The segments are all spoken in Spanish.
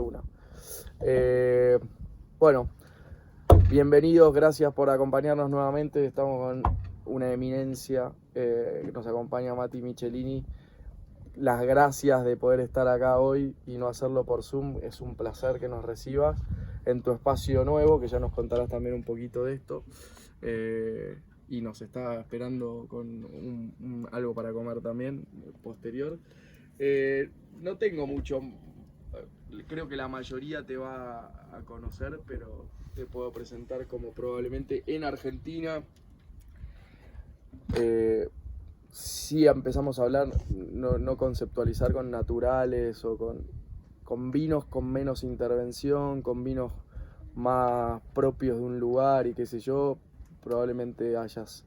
una. Bueno, bienvenidos, gracias por acompañarnos nuevamente. Estamos con una eminencia que nos acompaña, Mati Michelini. Las gracias de poder estar acá hoy y no hacerlo por Zoom. Es un placer que nos recibas en tu espacio nuevo, que ya nos contarás también un poquito de esto. Y nos está esperando con algo para comer también posterior. No tengo mucho, creo que la mayoría te va a conocer, pero te puedo presentar como probablemente en Argentina. Si empezamos a hablar, no conceptualizar con naturales o con vinos con menos intervención, con vinos más propios de un lugar y qué sé yo, probablemente hayas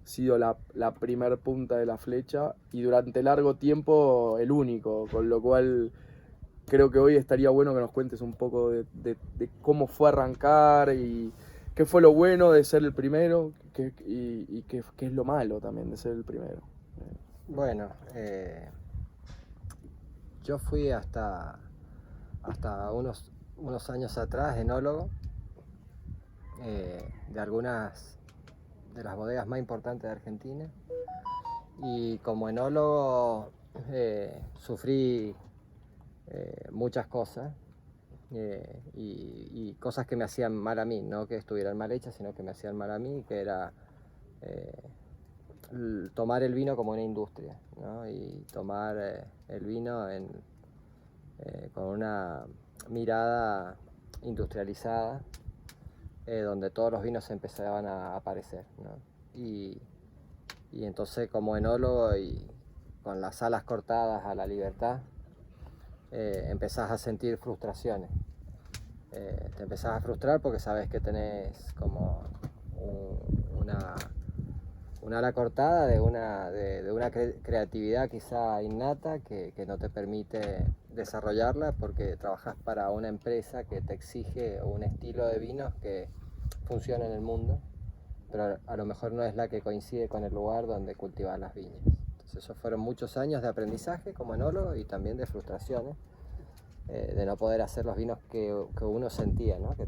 sido la primer punta de la flecha y durante largo tiempo el único, con lo cual creo que hoy estaría bueno que nos cuentes un poco de cómo fue arrancar y qué fue lo bueno de ser el primero y qué es lo malo también de ser el primero. Bueno, yo fui hasta unos años atrás enólogo de algunas de las bodegas más importantes de Argentina, y como enólogo sufrí muchas cosas y cosas que me hacían mal a mí, no que estuvieran mal hechas, sino que me hacían mal a mí, que era eh, tomar el vino como una industria, ¿no? Y tomar el vino con una mirada industrializada, donde todos los vinos empezaban a aparecer, ¿no? Y entonces, como enólogo y con las alas cortadas a la libertad, empezás a sentir frustraciones. Te empezás a frustrar porque sabes que tenés como una ala cortada de una creatividad quizá innata que no te permite desarrollarla porque trabajas para una empresa que te exige un estilo de vinos que funciona en el mundo, pero a lo mejor no es la que coincide con el lugar donde cultivas las viñas. Entonces esos fueron muchos años de aprendizaje como enólogo y también de frustraciones, de no poder hacer los vinos que uno sentía, ¿no? que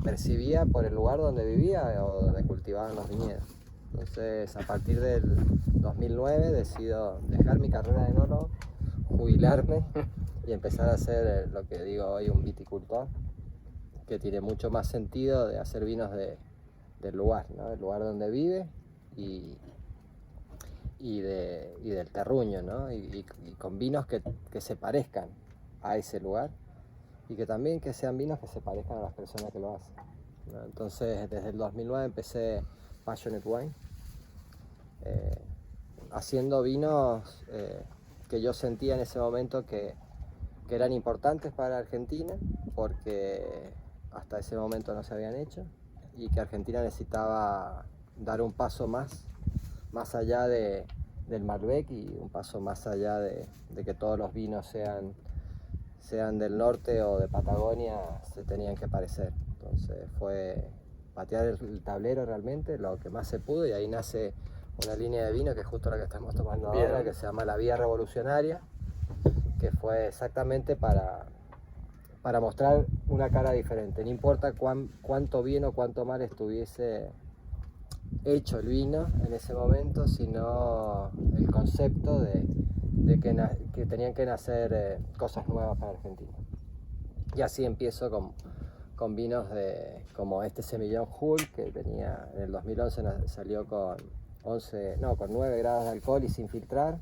percibía por el lugar donde vivía o donde cultivaban los viñedos. Entonces, a partir del 2009 decido dejar mi carrera de enólogo, jubilarme y empezar a hacer lo que digo hoy un viticultor, que tiene mucho más sentido de hacer vinos del lugar, ¿no? Del lugar donde vive y del terruño, ¿no? Y con vinos que se parezcan a ese lugar y que también que sean vinos que se parezcan a las personas que lo hacen, ¿no? Entonces, desde el 2009 empecé Passionate Wine, haciendo vinos que yo sentía en ese momento que eran importantes para Argentina, porque hasta ese momento no se habían hecho, y que Argentina necesitaba dar un paso más allá del Malbec y un paso más allá de que todos los vinos sean del norte o de Patagonia, se tenían que parecer. Entonces fue patear el tablero realmente, lo que más se pudo, y ahí nace una línea de vino que es justo la que estamos tomando ahora, que se llama la Vía Revolucionaria, que fue exactamente para mostrar una cara diferente. No importa cuánto bien o cuánto mal estuviese hecho el vino en ese momento, sino el concepto de que tenían que nacer cosas nuevas para Argentina. Y así empiezo con vinos como este Semillón Hull, que tenía en el 2011 salió con 9 grados de alcohol y sin filtrar.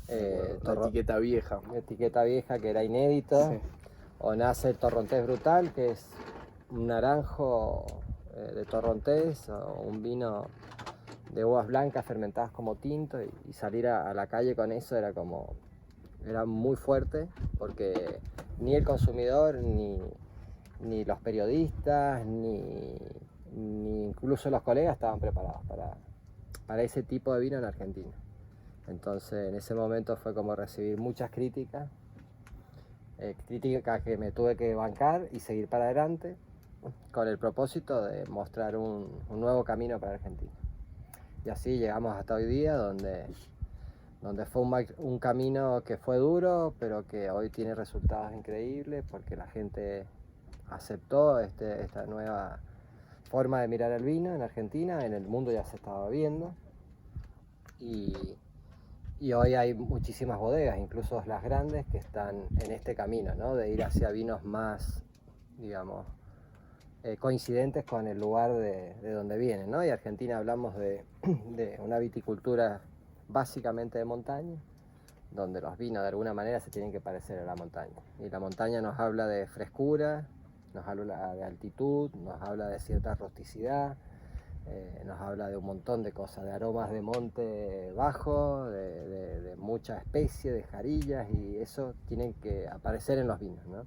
La etiqueta vieja. Etiqueta vieja, que era inédito. Sí. O nace el Torrontés Brutal, que es un naranjo de Torrontés, o un vino de uvas blancas fermentadas como tinto, y salir a la calle con eso era muy fuerte, porque ni el consumidor, ni los periodistas, ni incluso los colegas estaban preparados para ese tipo de vino en Argentina. Entonces, en ese momento fue como recibir muchas críticas que me tuve que bancar y seguir para adelante, con el propósito de mostrar un nuevo camino para Argentina. Y así llegamos hasta hoy día, donde donde fue un camino que fue duro, pero que hoy tiene resultados increíbles porque la gente aceptó esta nueva forma de mirar el vino en Argentina. En el mundo ya se estaba viendo, y hoy hay muchísimas bodegas, incluso las grandes, que están en este camino, ¿no? De ir hacia vinos más, digamos, coincidentes con el lugar de donde vienen, ¿no? Y Argentina hablamos de una viticultura básicamente de montaña, donde los vinos de alguna manera se tienen que parecer a la montaña. Y la montaña nos habla de frescura, nos habla de altitud, nos habla de cierta rusticidad, nos habla de un montón de cosas, de aromas de monte bajo, de mucha especie, de jarillas, y eso tienen que aparecer en los vinos, ¿no?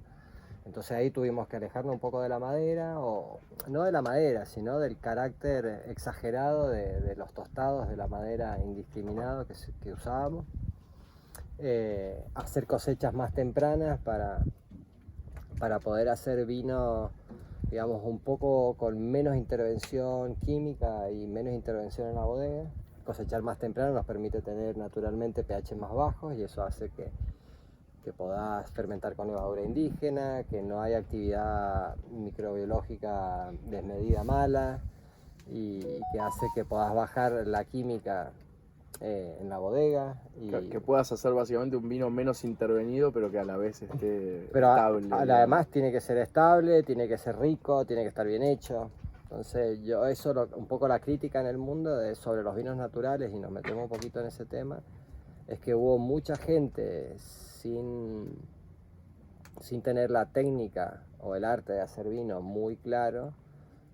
Entonces ahí tuvimos que alejarnos un poco de la madera, o no de la madera, sino del carácter exagerado de los tostados de la madera indiscriminado que usábamos. Hacer cosechas más tempranas para poder hacer vino, digamos, un poco con menos intervención química y menos intervención en la bodega. Cosechar más temprano nos permite tener naturalmente pH más bajos, y eso hace que podás fermentar con levadura indígena, que no haya actividad microbiológica desmedida mala, y que hace que puedas bajar la química en la bodega. Que puedas hacer básicamente un vino menos intervenido, pero que a la vez esté pero estable. Además tiene que ser estable, tiene que ser rico, tiene que estar bien hecho. Entonces un poco la crítica en el mundo sobre los vinos naturales, y nos metemos un poquito en ese tema, es que hubo mucha gente sin tener la técnica o el arte de hacer vino muy claro,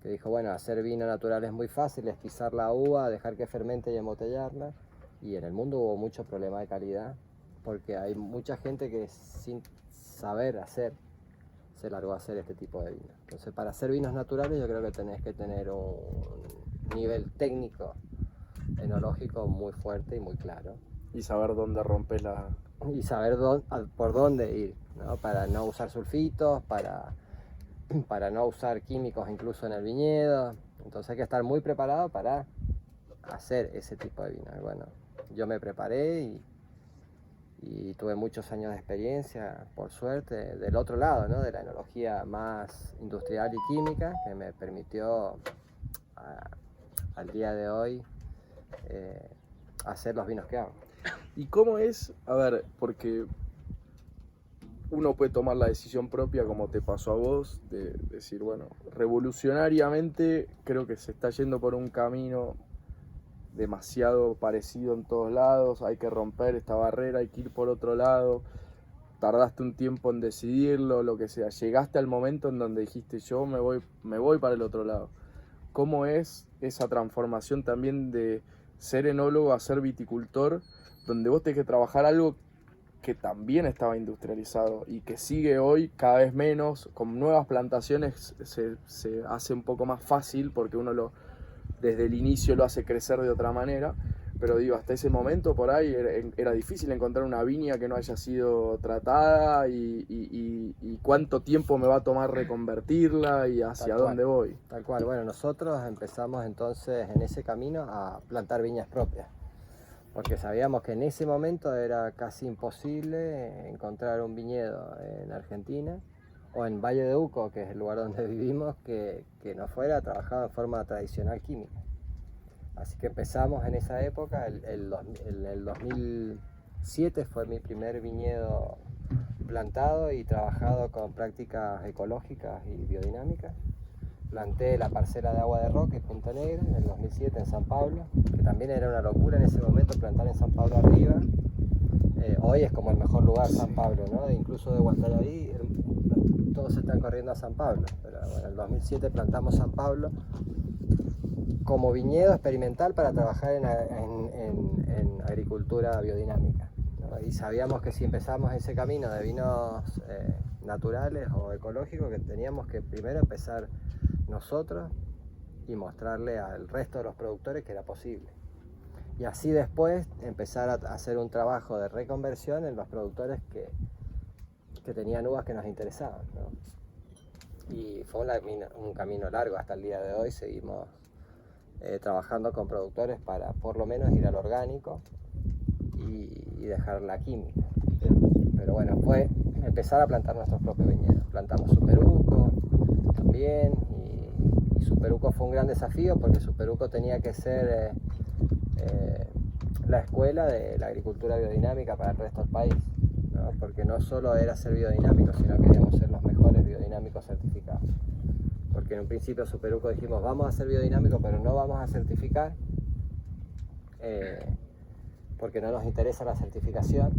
que dijo, bueno, hacer vino natural es muy fácil, es pisar la uva, dejar que fermente y embotellarla. Y en el mundo hubo mucho problema de calidad, porque hay mucha gente que sin saber hacer se largó a hacer este tipo de vino. Entonces, para hacer vinos naturales yo creo que tenés que tener un nivel técnico, enológico muy fuerte y muy claro. Y saber dónde rompes Y saber por dónde ir, ¿no? Para no usar sulfitos, para no usar químicos incluso en el viñedo. Entonces hay que estar muy preparado para hacer ese tipo de vino. Y bueno, yo me preparé y tuve muchos años de experiencia, por suerte, del otro lado, ¿no? De la enología más industrial y química, que me permitió al día de hoy hacer los vinos que hago. ¿Y cómo es? A ver, porque uno puede tomar la decisión propia, como te pasó a vos, de decir, bueno, revolucionariamente creo que se está yendo por un camino demasiado parecido en todos lados, hay que romper esta barrera, hay que ir por otro lado, tardaste un tiempo en decidirlo, lo que sea, llegaste al momento en donde dijiste, yo me voy para el otro lado. ¿Cómo es esa transformación también de ser enólogo a ser viticultor, donde vos tenés que trabajar algo que también estaba industrializado y que sigue hoy cada vez menos, con nuevas plantaciones se hace un poco más fácil porque uno desde el inicio lo hace crecer de otra manera, pero digo, hasta ese momento por ahí era difícil encontrar una viña que no haya sido tratada y cuánto tiempo me va a tomar reconvertirla y hacia dónde voy. Tal cual, bueno, nosotros empezamos entonces en ese camino a plantar viñas propias, porque sabíamos que en ese momento era casi imposible encontrar un viñedo en Argentina o en Valle de Uco, que es el lugar donde vivimos, que no fuera trabajado en forma tradicional química. Así que empezamos en esa época, en el 2007 fue mi primer viñedo plantado y trabajado con prácticas ecológicas y biodinámicas. Planté la parcela de Agua de Roque, Punta Negra, en el 2007 en San Pablo, que también era una locura en ese momento plantar en San Pablo arriba. Hoy es como el mejor lugar San Pablo, ¿no? Incluso de Guantaraví, todos están corriendo a San Pablo. Pero bueno, en el 2007 plantamos San Pablo como viñedo experimental para trabajar en agricultura biodinámica, ¿no? Y sabíamos que si empezamos ese camino de vinos naturales o ecológicos, que teníamos que primero empezar nosotros y mostrarle al resto de los productores que era posible. Y así después empezar a hacer un trabajo de reconversión en los productores que tenían uvas que nos interesaban, ¿no? Y fue un camino largo hasta el día de hoy. Seguimos trabajando con productores para por lo menos ir al orgánico y dejar la química. Pero bueno, fue empezar a plantar nuestros propios viñedos. Plantamos Superuco también, y Superuco fue un gran desafío porque Superuco tenía que ser la escuela de la agricultura biodinámica para el resto del país, ¿no? Porque no solo era ser biodinámico, sino queríamos ser los mejores biodinámicos certificados. Porque en un principio Superuco dijimos, vamos a ser biodinámicos, pero no vamos a certificar, porque no nos interesa la certificación,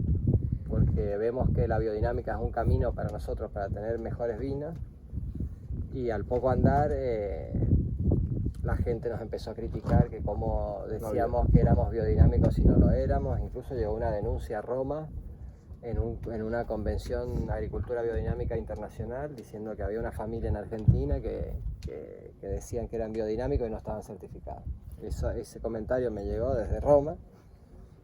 porque vemos que la biodinámica es un camino para nosotros para tener mejores vinos, y al poco andar la gente nos empezó a criticar que como decíamos que éramos biodinámicos y no lo éramos. Incluso llegó una denuncia a Roma en una convención de agricultura biodinámica internacional diciendo que había una familia en Argentina que decían que eran biodinámicos y no estaban certificados. Ese comentario me llegó desde Roma.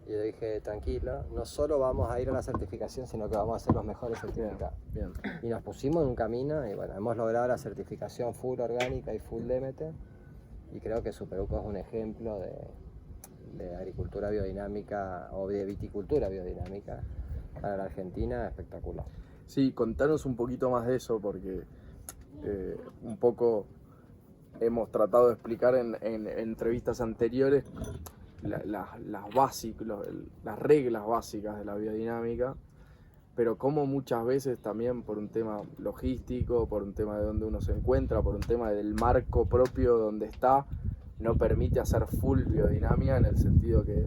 Y yo dije, tranquilo, no solo vamos a ir a la certificación, sino que vamos a ser los mejores certificados. Bien. Y nos pusimos en un camino y bueno, hemos logrado la certificación full orgánica y full Demeter. Y creo que Superuco es un ejemplo de agricultura biodinámica o de viticultura biodinámica para la Argentina espectacular. Sí, contanos un poquito más de eso, porque un poco hemos tratado de explicar en entrevistas anteriores las reglas básicas de la biodinámica, pero como muchas veces también por un tema logístico, por un tema de donde uno se encuentra, por un tema del marco propio donde está, no permite hacer full biodinámica, en el sentido que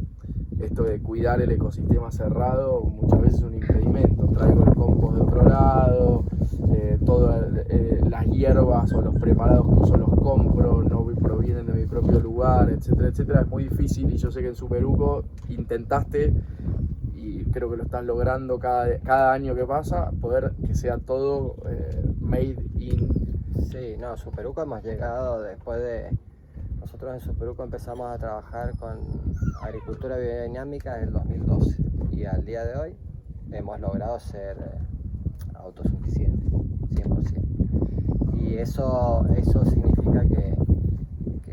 esto de cuidar el ecosistema cerrado muchas veces es un impedimento. Traigo el compost de otro lado, todas las hierbas o los preparados que uso los compro, no provienen de mi propio lugar, etcétera, etcétera. Es muy difícil, y yo sé que en Superuco intentaste, y creo que lo estás logrando cada año que pasa, poder que sea todo made in. Sí, no, Superuco hemos llegado después de... Nosotros en Superuco empezamos a trabajar con agricultura biodinámica en el 2012 y al día de hoy hemos logrado ser autosuficientes, 100%. Y eso significa que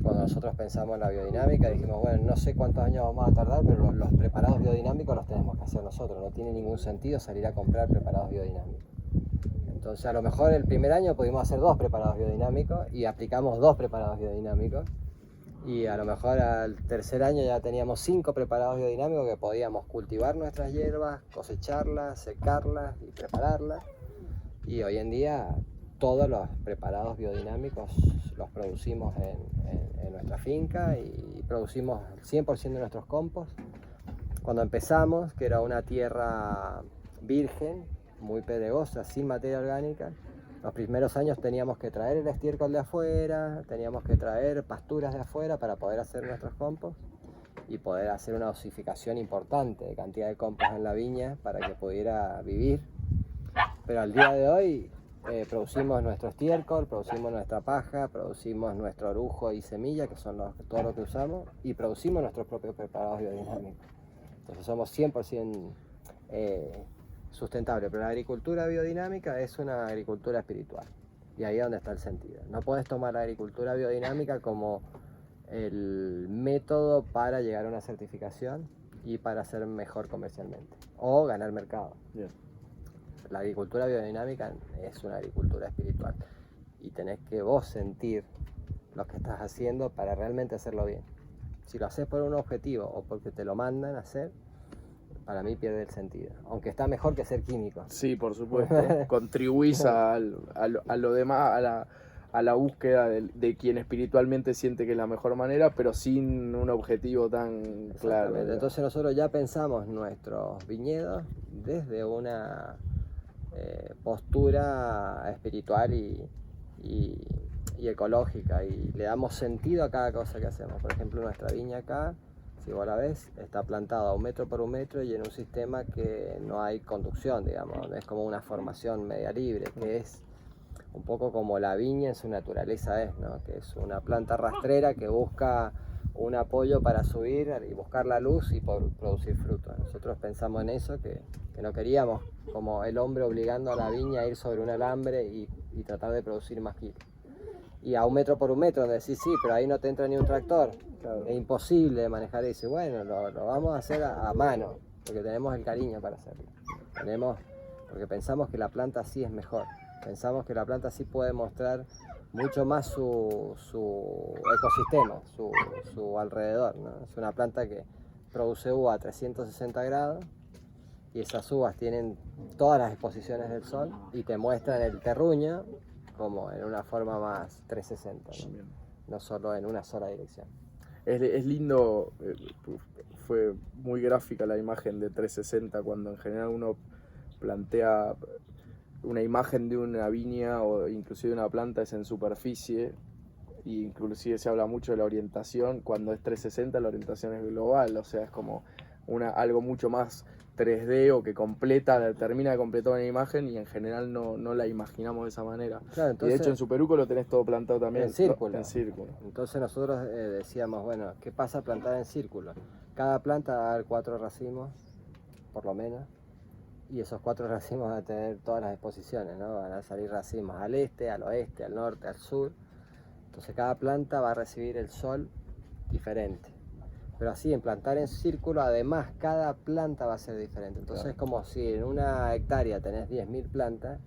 cuando nosotros pensamos en la biodinámica dijimos, bueno, no sé cuántos años vamos a tardar, pero los preparados biodinámicos los tenemos que hacer nosotros. No tiene ningún sentido salir a comprar preparados biodinámicos. Entonces a lo mejor el primer año pudimos hacer 2 preparados biodinámicos y aplicamos 2 preparados biodinámicos. Y a lo mejor al tercer año ya teníamos 5 preparados biodinámicos que podíamos cultivar nuestras hierbas, cosecharlas, secarlas y prepararlas. Y hoy en día todos los preparados biodinámicos los producimos en nuestra finca y producimos el 100% de nuestros compost. Cuando empezamos, que era una tierra virgen, muy pedregosa, sin materia orgánica, los primeros años teníamos que traer el estiércol de afuera, teníamos que traer pasturas de afuera para poder hacer nuestros compost y poder hacer una dosificación importante de cantidad de compost en la viña para que pudiera vivir. Pero al día de hoy producimos nuestro estiércol, producimos nuestra paja, producimos nuestro orujo y semilla, que son todo lo que usamos, y producimos nuestros propios preparados biodinámicos. Entonces somos 100% sustentable, pero la agricultura biodinámica es una agricultura espiritual y ahí es donde está el sentido. No puedes tomar la agricultura biodinámica como el método para llegar a una certificación y para ser mejor comercialmente o ganar mercado. Bien. La agricultura biodinámica es una agricultura espiritual y tenés que vos sentir lo que estás haciendo para realmente hacerlo bien. Si lo haces por un objetivo o porque te lo mandan a hacer, para mí pierde el sentido, aunque está mejor que ser químico. Sí, por supuesto. Contribuís a lo demás, a la búsqueda de quien espiritualmente siente que es la mejor manera, pero sin un objetivo tan claro. Entonces nosotros ya pensamos nuestros viñedos desde una postura espiritual y ecológica, y le damos sentido a cada cosa que hacemos. Por ejemplo, nuestra viña acá, si vos la ves, está plantada 1 metro por 1 metro y en un sistema que no hay conducción, digamos, es como una formación media libre, que es un poco como la viña en su naturaleza es, ¿no? Que es una planta rastrera que busca un apoyo para subir y buscar la luz y producir frutos. Nosotros pensamos en eso, que no queríamos como el hombre obligando a la viña a ir sobre un alambre y tratar de producir más kilos. Y a 1 metro por 1 metro, donde decís, sí, pero ahí no te entra ni un tractor. Claro. Es imposible de manejar. Y dice, bueno, lo vamos a hacer a mano. porque tenemos el cariño para hacerlo. Porque pensamos que la planta así es mejor. Pensamos que la planta así puede mostrar mucho más su ecosistema, su alrededor, ¿no? Es una planta que produce uva a 360 grados y esas uvas tienen todas las exposiciones del sol y te muestran el terruño como en una forma más 360, ¿no? No solo en una sola dirección. Es lindo, fue muy gráfica la imagen de 360 cuando en general uno plantea una imagen de una viña o inclusive de una planta es en superficie, e inclusive se habla mucho de la orientación. Cuando es 360 la orientación es global, o sea, es como algo mucho más 3D o que termina de completar una imagen y en general no la imaginamos de esa manera. Claro, entonces, y de hecho en Superuco lo tenés todo plantado también en círculo. En círculo. Entonces nosotros decíamos, bueno, ¿qué pasa plantar en círculo? Cada planta va a dar 4 racimos, por lo menos, y esos 4 racimos van a tener todas las exposiciones, ¿no? Van a salir racimos al este, al oeste, al norte, al sur. Entonces cada planta va a recibir el sol diferente. Pero así, en plantar en círculo, además, cada planta va a ser diferente. Entonces es como si en una hectárea tenés 10.000 plantas,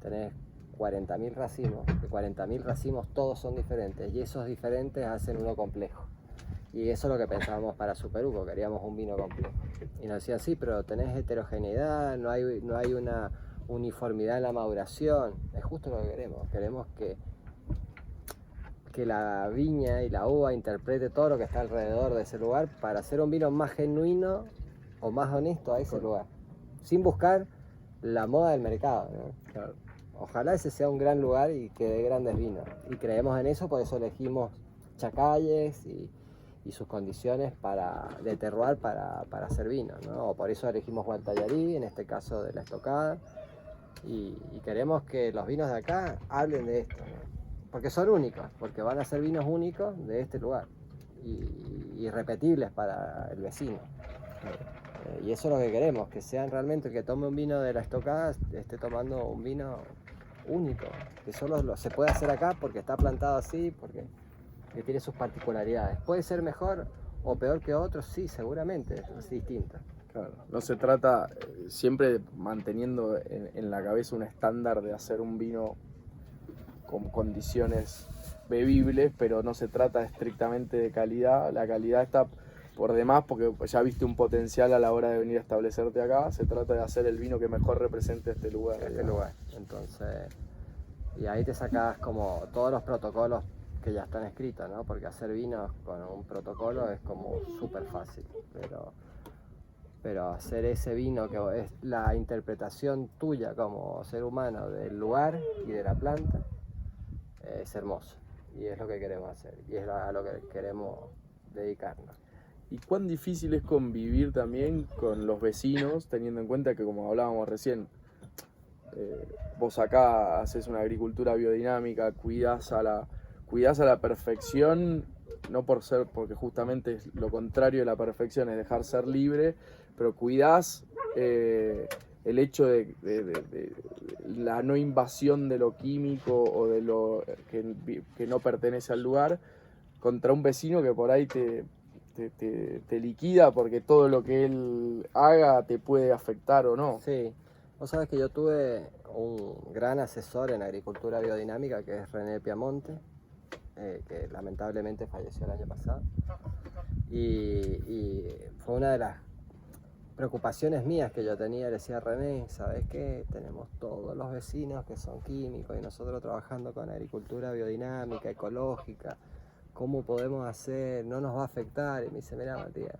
tenés 40.000 racimos, de 40.000 racimos todos son diferentes, y esos diferentes hacen uno complejo. Y eso es lo que pensábamos para Superuco, queríamos un vino complejo. Y nos decían, sí, pero tenés heterogeneidad, no hay una uniformidad en la maduración. Es justo lo que queremos que la viña y la uva interprete todo lo que está alrededor de ese lugar para hacer un vino más genuino o más honesto a ese lugar, sin buscar la moda del mercado, ¿no? Claro. Ojalá ese sea un gran lugar y que dé grandes vinos, y creemos en eso, por eso elegimos Chacalles y sus condiciones de terroir para hacer vino, ¿no? O por eso elegimos Gualtallarí, en este caso de la estocada, y queremos que los vinos de acá hablen de esto, ¿no? Porque son únicos, porque van a ser vinos únicos de este lugar y irrepetibles para el vecino. Y eso es lo que queremos, que sean realmente el que tome un vino de la estocada esté tomando un vino único, que solo se puede hacer acá porque está plantado así, porque tiene sus particularidades. ¿Puede ser mejor o peor que otros? Sí, seguramente, es distinto. Claro, no se trata, siempre manteniendo en la cabeza un estándar de hacer un vino con condiciones bebibles, pero no se trata estrictamente de calidad. La calidad está por demás porque ya viste un potencial a la hora de venir a establecerte acá. Se trata de hacer el vino que mejor represente este lugar. Entonces, y ahí te sacás como todos los protocolos que ya están escritos, ¿no? Porque hacer vinos con un protocolo es como súper fácil, pero hacer ese vino que es la interpretación tuya como ser humano del lugar y de la planta, es hermoso, y es lo que queremos hacer, y es a lo que queremos dedicarnos. ¿Y cuán difícil es convivir también con los vecinos, teniendo en cuenta que, como hablábamos recién, vos acá haces una agricultura biodinámica, cuidás a la perfección, no porque justamente es lo contrario de la perfección, es dejar ser libre, pero cuidás el hecho de la no invasión de lo químico o de lo que no pertenece al lugar, contra un vecino que por ahí te liquida porque todo lo que él haga te puede afectar o no. Sí, vos sabés que yo tuve un gran asesor en agricultura biodinámica que es René Piamonte, que lamentablemente falleció el año pasado, y fue una de las preocupaciones mías que yo tenía. Le decía, René, ¿sabes qué? Tenemos todos los vecinos que son químicos y nosotros trabajando con agricultura biodinámica, ecológica, ¿cómo podemos hacer? No nos va a afectar. Y me dice, mira, Matías,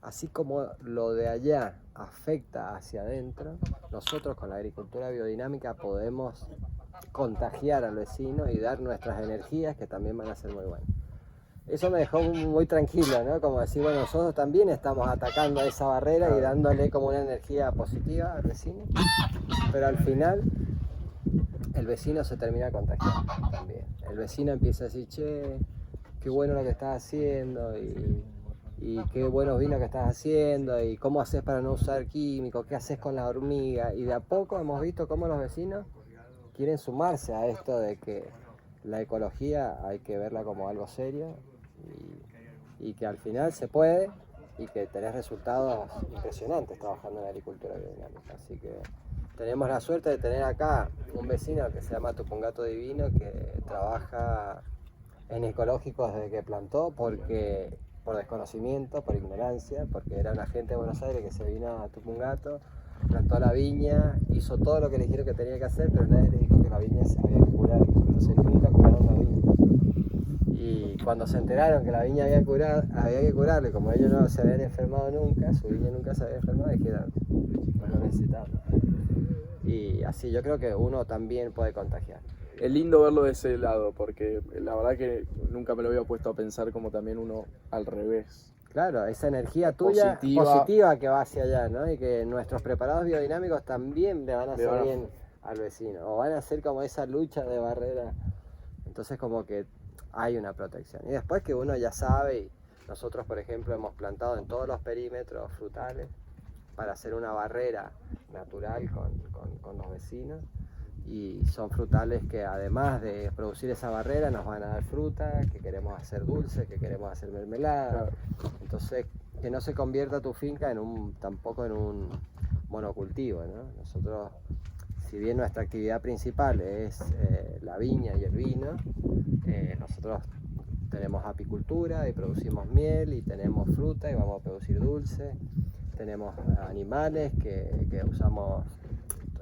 así como lo de allá afecta hacia adentro, nosotros con la agricultura biodinámica podemos contagiar al vecino y dar nuestras energías, que también van a ser muy buenas. Eso me dejó muy tranquilo, ¿no? Como decir, bueno, nosotros también estamos atacando esa barrera y dándole como una energía positiva al vecino, pero al final el vecino se termina contagiando también. El vecino empieza a decir, che, qué bueno lo que estás haciendo, y qué buenos vinos que estás haciendo, y cómo haces para no usar químicos, qué haces con las hormigas, y de a poco hemos visto cómo los vecinos quieren sumarse a esto de que la ecología hay que verla como algo serio, y que al final se puede, y que tenés resultados impresionantes trabajando en agricultura biodinámica. Así que tenemos la suerte de tener acá un vecino que se llama Tupungato Divino, que trabaja en ecológicos desde que plantó, porque por desconocimiento, por ignorancia, porque era un agente de Buenos Aires que se vino a Tupungato, plantó la viña, hizo todo lo que le dijeron que tenía que hacer, pero nadie le dijo que la viña se había que curar, entonces nunca curaron la viña. Y cuando se enteraron que la viña había que curarle, como ellos no se habían enfermado nunca, su viña nunca se había enfermado, dijeron, pues no necesitamos. Y así yo creo que uno también puede contagiar. Es lindo verlo de ese lado, porque la verdad que nunca me lo había puesto a pensar como también uno al revés. Claro, esa energía tuya positiva que va hacia allá, ¿no? Y que nuestros preparados biodinámicos también le van a hacer bien al vecino, o van a hacer como esa lucha de barrera. Entonces como que hay una protección. Y después que uno ya sabe, y nosotros por ejemplo hemos plantado en todos los perímetros frutales para hacer una barrera natural con los vecinos, y son frutales que además de producir esa barrera nos van a dar fruta, que queremos hacer dulce, que queremos hacer mermelada. Entonces que no se convierta tu finca tampoco en un monocultivo, ¿no? Nosotros, si bien nuestra actividad principal es la viña y el vino, nosotros tenemos apicultura y producimos miel, y tenemos fruta y vamos a producir dulce, tenemos animales que usamos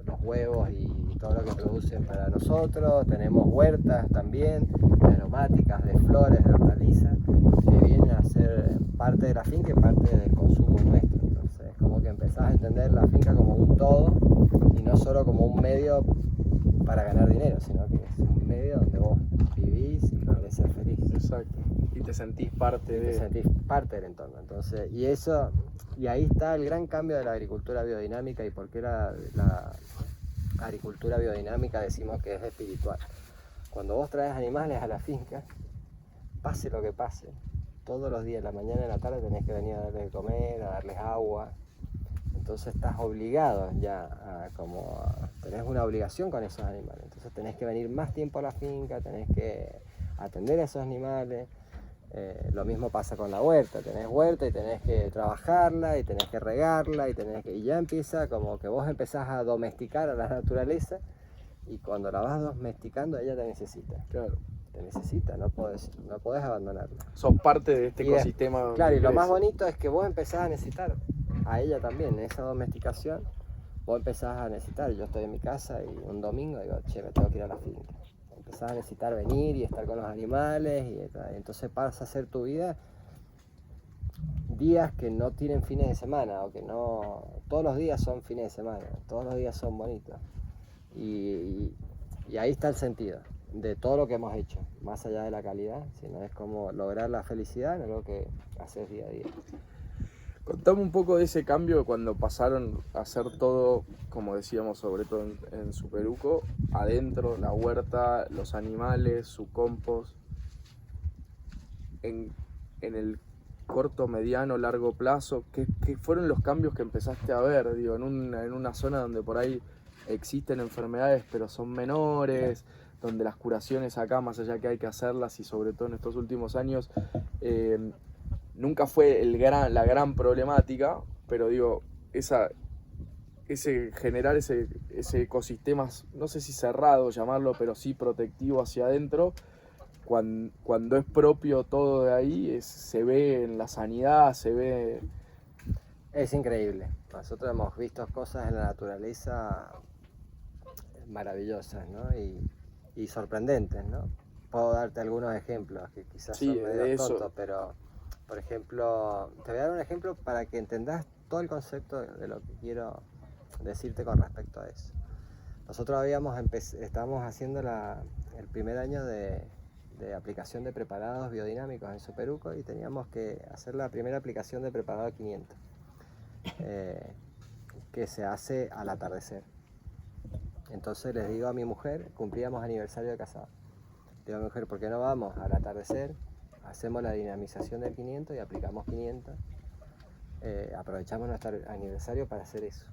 los huevos y todo lo que producen para nosotros, tenemos huertas también, aromáticas, de flores, de hortalizas, que vienen a ser parte de la finca y parte del consumo nuestro. Entonces es como que empezás a entender la finca como un todo y no solo como un medio para ganar dinero, sino que es un medio donde vos vivís y querés ser feliz. Exacto. Y te sentís parte de... Te sentís parte del entorno. Entonces, y ahí está el gran cambio de la agricultura biodinámica y por qué la agricultura biodinámica decimos que es espiritual. Cuando vos traes animales a la finca, pase lo que pase, todos los días, en la mañana y en la tarde tenés que venir a darles de comer, a darles agua. Entonces estás obligado ya tenés una obligación con esos animales. Entonces tenés que venir más tiempo a la finca, tenés que atender a esos animales. Lo mismo pasa con la huerta, tenés huerta y tenés que trabajarla y tenés que regarla y ya empieza como que vos empezás a domesticar a la naturaleza, y cuando la vas domesticando ella te necesita. Claro. Te necesita, no podés abandonarla. Sos parte de este ecosistema. Claro, y lo más bonito es que vos empezás a necesitar a ella también, en esa domesticación. Vos empezás a necesitar, yo estoy en mi casa y un domingo digo, che, me tengo que ir a la finca. Empezás a necesitar venir y estar con los animales, y entonces pasa a ser tu vida días que no tienen fines de semana, o que no, todos los días son fines de semana, todos los días son bonitos. Y ahí está el sentido de todo lo que hemos hecho, más allá de la calidad, sino es como lograr la felicidad en algo que haces día a día. Contame un poco de ese cambio cuando pasaron a hacer todo, como decíamos, sobre todo en Superuco, adentro, la huerta, los animales, su compost. En el corto, mediano, largo plazo, ¿qué fueron los cambios que empezaste a ver? Digo, en una zona donde por ahí existen enfermedades pero son menores, donde las curaciones acá, más allá que hay que hacerlas, y sobre todo en estos últimos años, nunca fue la gran problemática, pero digo, generar ese ecosistema, no sé si cerrado llamarlo, pero sí protectivo hacia adentro, cuando es propio todo de ahí, se ve en la sanidad, se ve... Es increíble. Nosotros hemos visto cosas en la naturaleza maravillosas, ¿no? y sorprendentes, ¿no? Puedo darte algunos ejemplos que quizás son medio tontos, pero por ejemplo, te voy a dar un ejemplo para que entendas todo el concepto de lo que quiero decirte con respecto a eso. Nosotros estábamos haciendo el primer año de aplicación de preparados biodinámicos en Superuco, y teníamos que hacer la primera aplicación de preparado 500, que se hace al atardecer. Entonces les digo a mi mujer, cumplíamos aniversario de casado, le digo a mi mujer, ¿por qué no vamos al atardecer? Hacemos la dinamización del 500 y aplicamos 500, aprovechamos nuestro aniversario para hacer eso.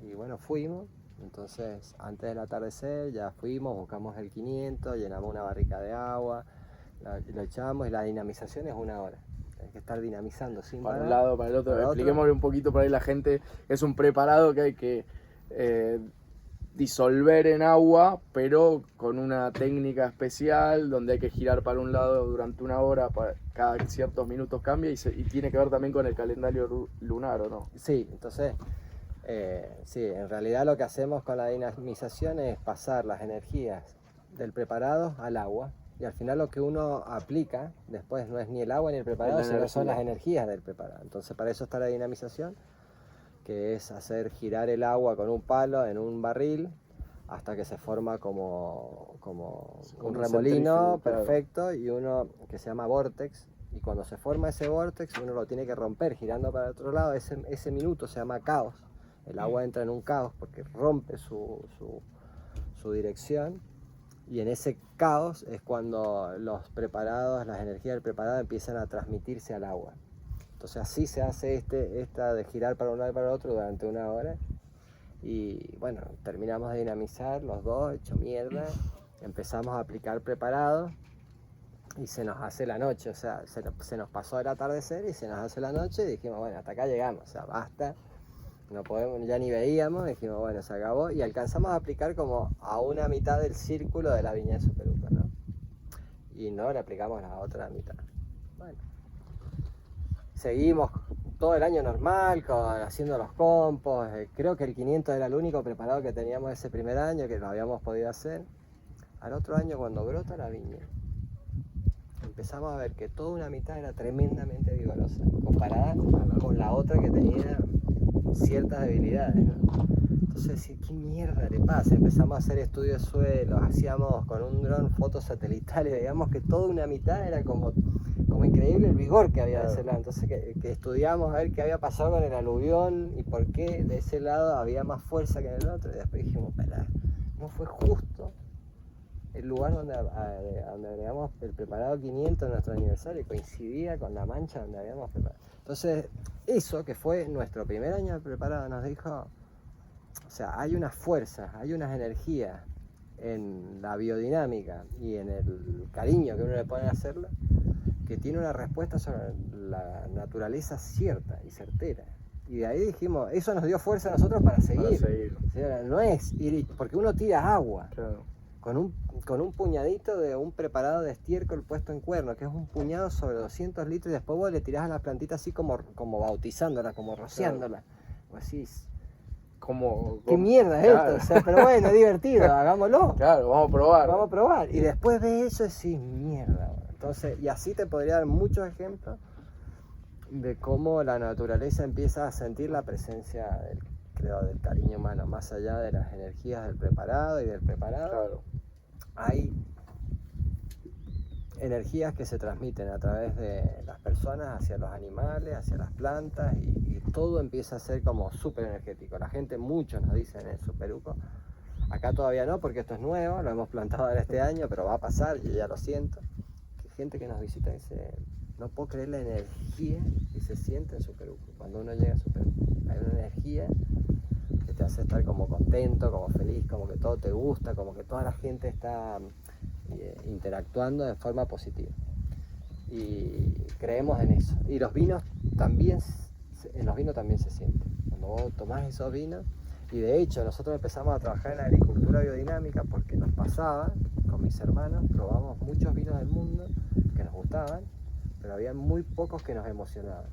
Y bueno, fuimos. Entonces, antes del atardecer ya fuimos, buscamos el 500, llenamos una barrica de agua, lo echamos, y la dinamización es 1 hora. Hay que estar dinamizando sin Para un parar. lado, para el otro. Para el otro. Expliquémosle un poquito por ahí la gente. Es un preparado que hay que disolver en agua, pero con una técnica especial donde hay que girar para un lado durante una hora, cada ciertos minutos cambia y tiene que ver también con el calendario lunar, ¿o no? Sí, entonces, sí, en realidad lo que hacemos con la dinamización es pasar las energías del preparado al agua. Y al final lo que uno aplica después no es ni el agua ni el preparado, sino son las energías del preparado. Entonces para eso está la dinamización, que es hacer girar el agua con un palo en un barril hasta que se forma como un remolino perfecto, claro. Y uno que se llama vórtex. Y cuando se forma ese vórtex uno lo tiene que romper girando para el otro lado. Ese minuto se llama caos. El agua entra en un caos porque rompe su dirección. Y en ese caos es cuando los preparados, las energías del preparado empiezan a transmitirse al agua. Entonces así se hace esta de girar para un lado y para el otro durante una hora. Y bueno, terminamos de dinamizar los dos, hecho mierda. Empezamos a aplicar preparados y se nos hace la noche. O sea, se nos pasó el atardecer y se nos hace la noche y dijimos, bueno, hasta acá llegamos, o sea, basta. No podemos, ya ni veíamos, dijimos, bueno, se acabó, y alcanzamos a aplicar como a una mitad del círculo de la viña de Superuco, ¿no? Y no le aplicamos la otra mitad. Bueno, seguimos todo el año normal, haciendo los compos. Creo que el 500 era el único preparado que teníamos ese primer año, que lo habíamos podido hacer. Al otro año, cuando brota la viña, empezamos a ver que toda una mitad era tremendamente vigorosa, comparada con la otra que tenía ciertas debilidades, ¿no? Entonces, ¿qué mierda le pasa? Empezamos a hacer estudios de suelos, hacíamos con un dron fotos satelitales, veíamos que toda una mitad era como increíble el vigor que había de ese lado. Entonces que estudiamos a ver qué había pasado con el aluvión y por qué de ese lado había más fuerza que en el otro, y después dijimos, no fue justo el lugar donde agregamos el preparado 500 en nuestro aniversario, coincidía con la mancha donde habíamos preparado. Entonces, eso que fue nuestro primer año de preparado nos dijo, o sea, hay unas fuerzas, hay unas energías en la biodinámica y en el cariño que uno le pone a hacerlo, que tiene una respuesta sobre la naturaleza cierta y certera. Y de ahí dijimos, eso nos dio fuerza a nosotros para seguir. O sea, no es ir, porque uno tira agua. Claro. Con un puñadito de un preparado de estiércol puesto en cuerno, que es un puñado sobre 200 litros, y después vos le tirás a la plantita así como bautizándola, como rociándola. Claro. Así, ¿qué mierda es esto? O sea, pero bueno, es divertido, hagámoslo. Claro, vamos a probar. Vamos a probar. Y después de eso decís, mierda. Entonces, y así te podría dar muchos ejemplos de cómo la naturaleza empieza a sentir la presencia del cariño humano, más allá de las energías del preparado y del preparado. Claro. Hay energías que se transmiten a través de las personas hacia los animales, hacia las plantas, y todo empieza a ser como súper energético. La gente, muchos nos dicen en el Superuco, acá todavía no porque esto es nuevo, lo hemos plantado ahora este año, pero va a pasar, yo ya lo siento. Hay gente que nos visita y dice, no puedo creer la energía que se siente en Superuco cuando uno llega a Superuco. Hay una energía que te hace estar como contento, como feliz, como que todo te gusta, como que toda la gente está interactuando de forma positiva. Y creemos en eso. Y los vinos también, en los vinos también se siente. Cuando vos tomás esos vinos, y de hecho nosotros empezamos a trabajar en la agricultura biodinámica porque nos pasaba, con mis hermanos, probamos muchos vinos del mundo que nos gustaban, pero había muy pocos que nos emocionaban.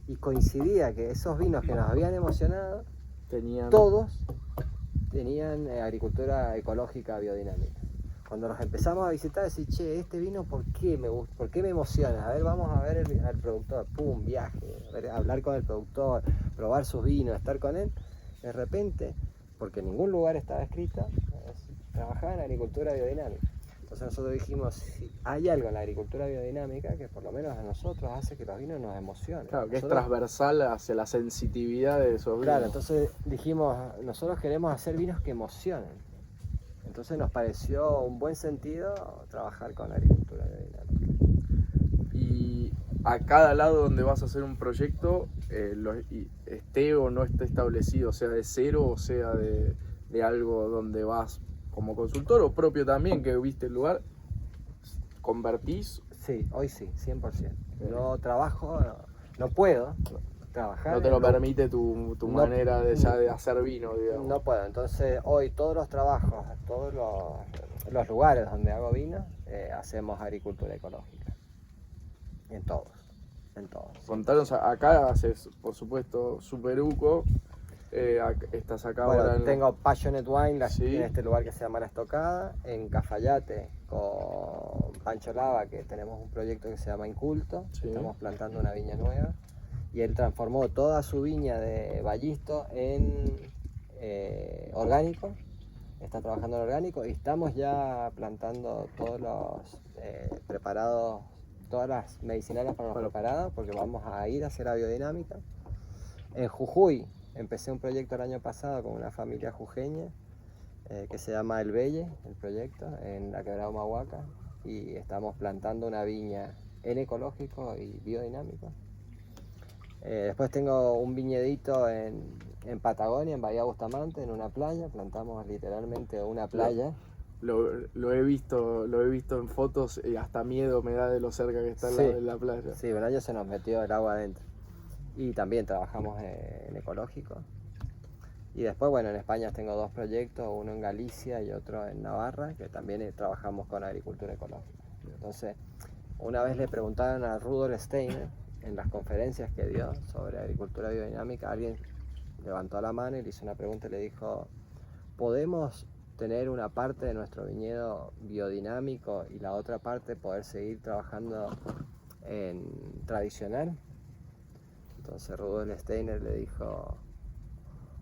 Y coincidía que esos vinos que nos habían emocionado, todos tenían agricultura ecológica biodinámica. Cuando los empezamos a visitar, decir, che, este vino, ¿por qué me gusta? ¿Por qué me emociona? A ver, vamos a ver al productor, pum, viaje, hablar con el productor, probar sus vinos, estar con él. De repente, porque en ningún lugar estaba escrito, trabajaba en agricultura biodinámica. Entonces nosotros dijimos, si hay algo en la agricultura biodinámica que por lo menos a nosotros hace que los vinos nos emocionen. Claro, que es transversal hacia la sensitividad de esos vinos. Claro, entonces dijimos, nosotros queremos hacer vinos que emocionen. Entonces nos pareció un buen sentido trabajar con la agricultura biodinámica. Y a cada lado donde vas a hacer un proyecto, esté o no esté establecido, sea de cero o sea de algo donde vas como consultor o propio también, que viste el lugar, ¿convertís Sí, hoy sí, 100%. No trabajo, no puedo trabajar. No te lo permite tu No- manera de ya de hacer vino, digamos. No puedo, entonces hoy todos los trabajos, todos los lugares donde hago vino, hacemos agricultura ecológica. En todos, en todos. Contanos, acá haces, por supuesto, Superuco. Estás acá Bueno, ahora en tengo Passionate Wine Sí. en este lugar que se llama La Estocada, en Cafayate con Pancho Lava, que tenemos un proyecto que se llama Inculto, Sí. estamos plantando una viña nueva, y él transformó toda su viña de Ballisto en orgánico, está trabajando en orgánico, y estamos ya plantando todos los preparados, todas las medicinales para los preparados, porque vamos a ir a hacer la biodinámica. En Jujuy empecé un proyecto el año pasado con una familia jujeña que se llama El Belle, el proyecto, en la quebrada Humahuaca, y estamos plantando una viña en ecológico y biodinámico. Después tengo un viñedito en Patagonia, en Bahía Bustamante, en una playa, plantamos literalmente una playa. Lo he visto en fotos y hasta miedo me da de lo cerca que está Sí. la playa. Sí, un año se nos metió el agua adentro. Y también trabajamos en ecológico. Y después, bueno, en España tengo dos proyectos, uno en Galicia y otro en Navarra, que también trabajamos con agricultura ecológica. Entonces, una vez le preguntaron a Rudolf Steiner, en las conferencias que dio sobre agricultura biodinámica, alguien levantó la mano y le hizo una pregunta y le dijo, ¿podemos tener una parte de nuestro viñedo biodinámico y la otra parte poder seguir trabajando en tradicional? Entonces Rudolf Steiner le dijo,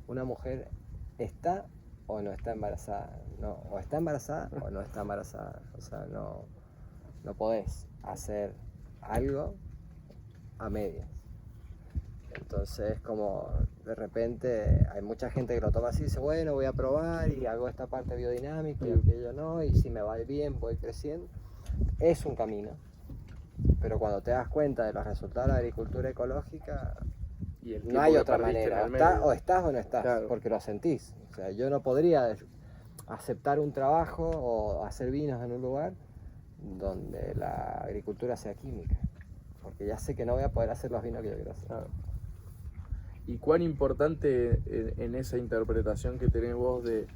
una mujer está o no está embarazada, no, o está embarazada o no está embarazada, o sea, no podés hacer algo a medias. Entonces como de repente hay mucha gente que lo toma así y dice, bueno, voy a probar y hago esta parte biodinámica y aquello no, y si me va bien voy creciendo. Es un camino, pero cuando te das cuenta de los resultados de la agricultura ecológica, Y el no tiempo hay que otra perdiste manera, en el medio. o estás o no estás, Claro. porque lo sentís. O sea, yo no podría aceptar un trabajo o hacer vinos en un lugar donde la agricultura sea química, porque ya sé que no voy a poder hacer los vinos que yo quiero hacer. Claro. ¿Y cuán importante en esa interpretación que tenés vos de